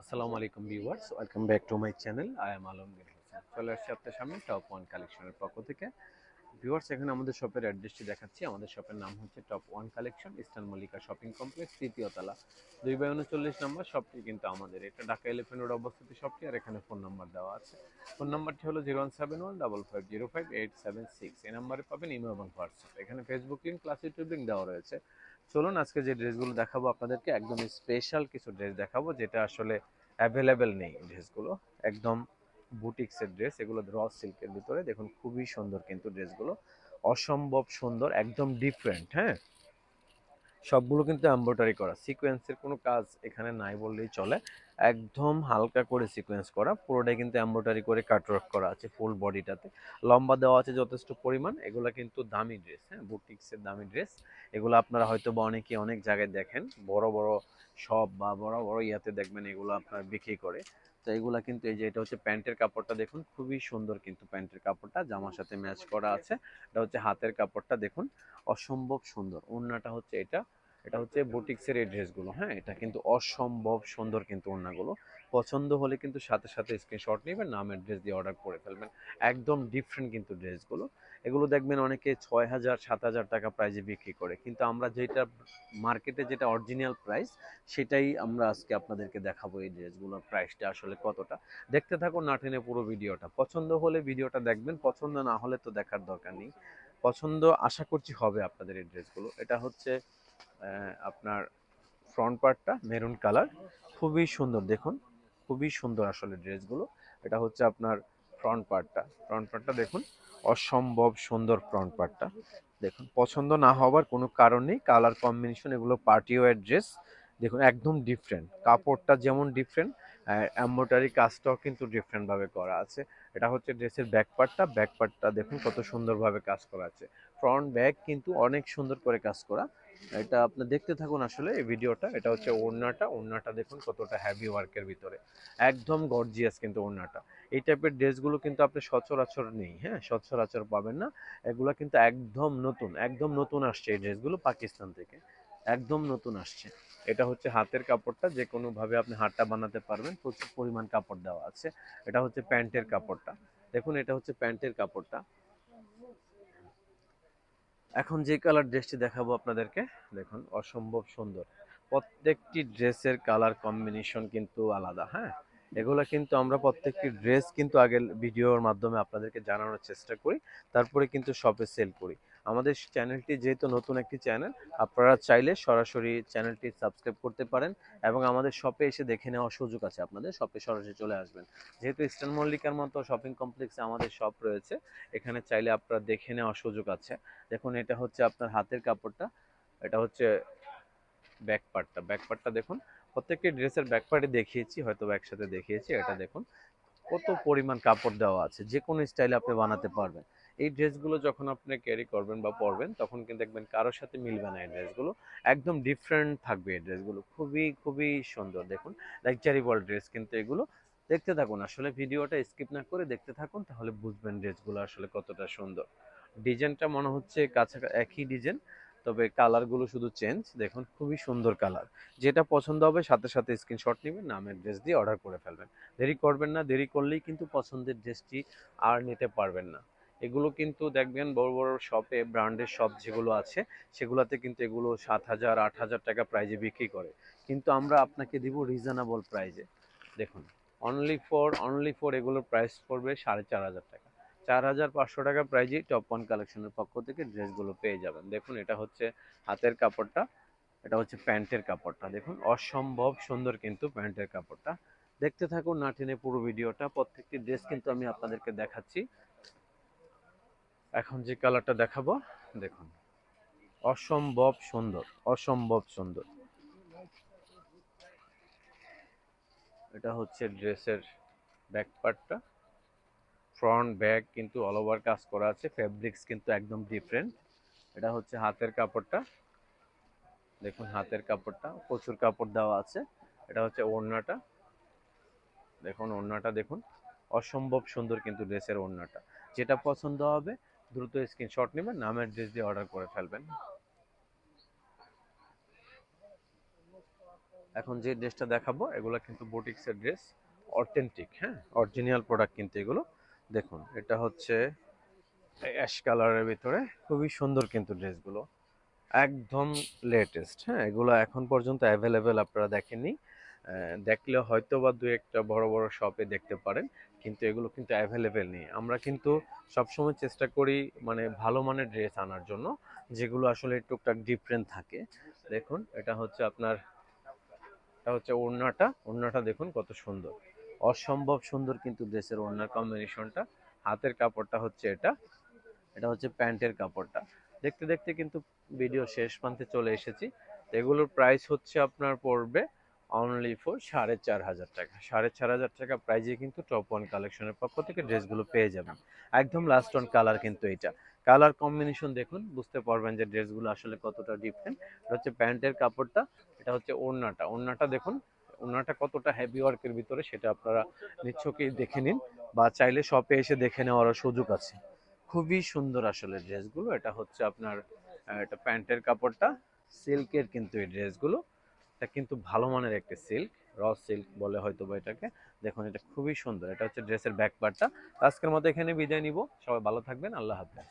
আসসালামু আলাইকুম viewers, welcome back to my channel. I am Alamgir Hossain. চলে আসছি আপনার সামনে টপ ওয়ান কালেকশনের পক্ষ থেকে। ভিউয়ার্স, এখানে আমাদের শপের অ্যাড্রেসটি দেখাচ্ছি। আমাদের শপের নাম হচ্ছে top one collection, eastern Mallika shopping complex, তৃতীয় তলা, 2/39 নম্বর শপটি কিন্তু আমাদের। এটা ঢাকা এলিফ্যান্ট রোড অবস্থিত শপটি, আর এখানে ফোন নাম্বার দেওয়া আছে। ফোন নাম্বারটি হলো 017155055876। এই নাম্বারে পাবেন ইমো এবং হোয়াটসঅ্যাপ। এখানে Facebook link, class YouTube link দেওয়া রয়েছে। চলুন আজকে যে ড্রেসগুলো দেখাবো আপনাদেরকে, একদম স্পেশাল কিছু ড্রেস দেখাবো যেটা আসলে অ্যাভেলেবেল নেই। ড্রেসগুলো একদম বুটিক্সের ড্রেস, এগুলো র সিল্কের ভিতরে। দেখুন খুবই সুন্দর কিন্তু ড্রেসগুলো, অসম্ভব সুন্দর, একদম ডিফারেন্ট। হ্যাঁ, সবগুলো কিন্তু এমব্রয়ডারি করা, সিকোয়েন্সের কোনো কাজ এখানে নাই বললেই চলে। একদম হালকা করে সিকোয়েন্স করা, পুরোটাই কিন্তু এমব্রয়ডারি করে কাটওয়ার্ক করা আছে ফুল বডিটাতে। লম্বা দেওয়া আছে যথেষ্ট পরিমাণ। এগুলো কিন্তু দামি ড্রেস, হ্যাঁ, বুটিক্সের দামি ড্রেস। এগুলো আপনারা হয়তো বা অনেকে অনেক জায়গায় দেখেন, বড় বড় শপ বা বড় বড় ইয়াতে দেখবেন এগুলো আপনার বিক্রি করে। তো এগুলা কিন্তু, এই যে এটা হচ্ছে প্যান্টের কাপড়টা, দেখুন খুবই সুন্দর কিন্তু প্যান্টের কাপড়টা, জামার সাথে ম্যাচ করা আছে। এটা হচ্ছে হাতের কাপড়টা, দেখুন অসম্ভব সুন্দর। ওড়নাটা হচ্ছে এটা, এটা হচ্ছে বুটিক্সের এই ড্রেসগুলো। হ্যাঁ, এটা কিন্তু অসম্ভব সুন্দর কিন্তু ওড়নাগুলো। পছন্দ হলে কিন্তু সাথে সাথে স্ক্রিনশট নেবেন, নাম অ্যাড্রেস দিয়ে অর্ডার করে ফেলবেন। একদম ডিফারেন্ট কিন্তু ড্রেসগুলো। এগুলো দেখবেন অনেকে 6,000 7,000 টাকা প্রাইজে বিক্রি করে, কিন্তু আমরা যেটা মার্কেটে যেটা অরিজিনাল প্রাইস, সেটাই আমরা আজকে আপনাদেরকে দেখাবো। এই ড্রেসগুলোর প্রাইসটা আসলে কতটা। দেখতে থাকুন, না টেনে পুরো ভিডিওটা। পছন্দ হলে ভিডিওটা দেখবেন, পছন্দ না হলে তো দেখার দরকার নেই। পছন্দ আশা করছি হবে আপনাদের এই ড্রেসগুলো। এটা হচ্ছে আপনার ফ্রন্ট পার্টটা মেরুন কালার, খুবই সুন্দর, দেখুন খুবই সুন্দর আসলে ড্রেসগুলো। এটা হচ্ছে আপনার ফ্রন্ট পার্টটা দেখুন, অসম্ভব সুন্দর ফ্রন্ট পার্টটা। দেখুন পছন্দ না হওয়ার কোনো কারণ নেই, কালার কম্বিনেশন, এগুলো পার্টি ওয়্যার ড্রেস। দেখুন একদম ডিফারেন্ট, কাপড়টা যেমন ডিফারেন্ট, এমব্রয়ডারি কাজটাও কিন্তু ডিফারেন্টভাবে করা আছে। এটা হচ্ছে ড্রেসের ব্যাক পার্টটা দেখুন কত সুন্দরভাবে কাজ করা আছে। ফ্রন্ট ব্যাক কিন্তু অনেক সুন্দর করে কাজ করা। এটা আপনি দেখতে থাকুন আসলে এই ভিডিওটা। এটা হচ্ছে ওড়নাটা দেখুন কতটা হেভি ওয়ার্কের ভিতরে, একদম গর্জিয়াস কিন্তু ওড়নাটা। এই টাইপের ড্রেসগুলো কিন্তু আপনি সচরাচর নেই, হ্যাঁ, সচরাচর পাবেন না। এগুলো কিন্তু একদম নতুন আসছে এই ড্রেসগুলো পাকিস্তান থেকে, একদম নতুন আসছে। এটা হচ্ছে হাতের কাপড়টা, যে কোনো ভাবে আপনি হাতটা বানাতে পারবেন, প্রচুর পরিমাণ কাপড় দেওয়া আছে। এটা হচ্ছে প্যান্টের কাপড়টা, দেখুন এটা হচ্ছে প্যান্টের কাপড়টা। এখন যে কালার ড্রেসটি দেখাবো আপনাদেরকে, দেখুন অসম্ভব সুন্দর। প্রত্যেকটি ড্রেসের কালার কম্বিনেশন কিন্তু আলাদা। হ্যাঁ, এগুলো কিন্তু আমরা প্রত্যেকটি ড্রেস কিন্তু আগের ভিডিওর মাধ্যমে আপনাদেরকে জানানোর চেষ্টা করি, তারপরে কিন্তু শপে সেল করি। আমাদের চ্যানেলটি যেহেতু নতুন একটি চ্যানেল, আপনারা চাইলে সরাসরি চ্যানেলটি সাবস্ক্রাইব করতে পারেন, এবং আমাদের শপে এসে দেখে নেওয়ার সুযোগ আছে। আপনাদের শপে সরাসরি চলে আসবেন, যেহেতু ইস্টার্ন মল্লিকার মতো শপিং কমপ্লেক্সে আমাদের শপ রয়েছে, এখানে চাইলে আপনারা দেখে নেওয়ার সুযোগ আছে। দেখুন এটা হচ্ছে আপনার হাতের কাপড়টা, এটা হচ্ছে ব্যাক পার্টটা দেখুন। প্রত্যেকটি ড্রেসের ব্যাক পার্টে দেখিয়েছি, হয়তো একসাথে দেখিয়েছি। এটা দেখুন কত পরিমাণ কাপড় দেওয়া আছে, যে কোনো স্টাইলে আপনি বানাতে পারবেন। এই ড্রেসগুলো যখন আপনি ক্যারি করবেন বা পরবেন, তখন কিন্তু দেখবেন কারোর সাথে মিলবে না। এই ড্রেসগুলো একদম ডিফারেন্ট থাকবে। এই ড্রেসগুলো খুবই খুবই সুন্দর, দেখুন লাক্সারিবল ড্রেস কিন্তু এগুলো। দেখতে থাকুন আসলে, ভিডিওটা স্কিপ না করে দেখতে থাকুন, তাহলে বুঝবেন ড্রেসগুলো আসলে কতটা সুন্দর। ডিজাইনটা মনে হচ্ছে কাছাকাছি একই ডিজাইন, তবে কালারগুলো শুধু চেঞ্জ। দেখুন খুবই সুন্দর কালার। যেটা পছন্দ হবে সাথে সাথে স্ক্রিনশট নেবেন, নামের ড্রেস দিয়ে অর্ডার করে ফেলবেন। দেরি করবেন না, দেরি করলেই কিন্তু পছন্দের ড্রেসটি আর নিতে পারবেন না। এগুলো কিন্তু দেখবেন বড় বড় শপে, ব্র্যান্ডের শপ যেগুলো আছে, সেগুলোতে কিন্তু এগুলো 7,000 8,000 টাকা প্রাইজে বিক্রি করে, কিন্তু আমরা আপনাকে দিব রিজনেবল প্রাইজে। দেখুন অনলি ফর এগুলোর প্রাইস পড়বে 4,500 টাকা। 4,500 টাকা প্রাইজে টপ ওয়ান কালেকশনের পক্ষ থেকে ড্রেসগুলো পেয়ে যাবেন। দেখুন এটা হচ্ছে হাতের কাপড়টা, এটা হচ্ছে প্যান্টের কাপড়টা, দেখুন অসম্ভব সুন্দর কিন্তু প্যান্টের কাপড়টা। দেখতে থাকুন, না টেনে পুরো ভিডিওটা। প্রত্যেকটি ড্রেস কিন্তু আমি আপনাদেরকে দেখাচ্ছি। এখন যে কালারটা দেখাবো, দেখুন অসম্ভব সুন্দর, অসম্ভব সুন্দর। এটা হচ্ছে ড্রেসের ব্যাক পার্টটা, ফ্রন্ট ব্যাক কিন্তু অল ওভার কাজ করা আছে, ফেব্রিক্স কিন্তু একদম ডিফারেন্ট। এটা হচ্ছে হাতের কাপড়টা, দেখুন হাতের কাপড়টা প্রচুর কাপড় দেওয়া আছে। এটা হচ্ছে ওড়নাটা, দেখুন ওড়নাটা দেখুন অসম্ভব সুন্দর কিন্তু ড্রেসের ওড়নাটা। যেটা পছন্দ হবে দ্রুত স্ক্রিনশট নেবেন, নামের ড্রেস দিয়ে অর্ডার করে ফেলবেন। এখন যে ড্রেসটা দেখাবো এগুলো কিন্তু বুটিক্সের ড্রেস, অথেন্টিক, হ্যাঁ, অরিজিনাল প্রোডাক্ট কিন্তু এগুলো। দেখুন এটা হচ্ছে অ্যাশ কালারের ভিতরে, খুবই সুন্দর কিন্তু ড্রেসগুলো, একদম লেটেস্ট, হ্যাঁ, এগুলো এখন পর্যন্ত অ্যাভেলেবেল আপনারা দেখেননি। দেখলে হয়তো বা দু একটা বড় বড় শপে দেখতে পারেন, কিন্তু এগুলো কিন্তু অ্যাভেলেবেল নেই। আমরা কিন্তু সবসময় চেষ্টা করি মানে ভালো মানের ড্রেস আনার জন্য, যেগুলো আসলে টুকটাক ডিফারেন্ট থাকে। দেখুন এটা হচ্ছে আপনার, এটা হচ্ছে ওড়নাটা, ওড়নাটা দেখুন কত সুন্দর, অসম্ভব সুন্দর কিন্তু ড্রেসের ওড়নার কম্বিনেশনটা। হাতের কাপড়টা হচ্ছে এটা, এটা হচ্ছে প্যান্টের কাপড়টা। দেখতে দেখতে কিন্তু ভিডিও শেষ প্রান্তে চলে এসেছি। এগুলোর প্রাইস হচ্ছে আপনার পড়বে অনলি ফর 4,500 টাকা। 4,500 টাকা প্রাইজে কিন্তু টপ ওয়ান কালেকশনের পক্ষ থেকে ড্রেসগুলো পেয়ে যাবেন। একদম লাস্ট অন কালার কিন্তু এটা, কালার কম্বিনেশন দেখুন বুঝতে পারবেন যে ড্রেসগুলো আসলে কতটা ডিফারেন্ট। এটা হচ্ছে প্যান্টের কাপড়টা, এটা হচ্ছে ওড়নাটা, ওড়নাটা দেখুন, ওড়নাটা কতটা হেভি ওয়ার্কের ভিতরে সেটা আপনারা নিচ্ছকেই দেখে নিন, বা চাইলে শপে এসে দেখে নেওয়ার সুযোগ আছে। খুবই সুন্দর আসলে ড্রেসগুলো। এটা হচ্ছে আপনার এটা প্যান্টের কাপড়টা, সিল্কের কিন্তু এই ড্রেসগুলো, এটা কিন্তু ভালো মানের একটা সিল্ক, সিল্ক বলে হয়তো বা এটাকে। দেখুন এটা খুবই সুন্দর, এটা হচ্ছে ড্রেসের ব্যাক পার্টটা। আজকের মতো এখানে বিদায় নিব, সবাই ভালো থাকবেন, আল্লাহ হাফেজ।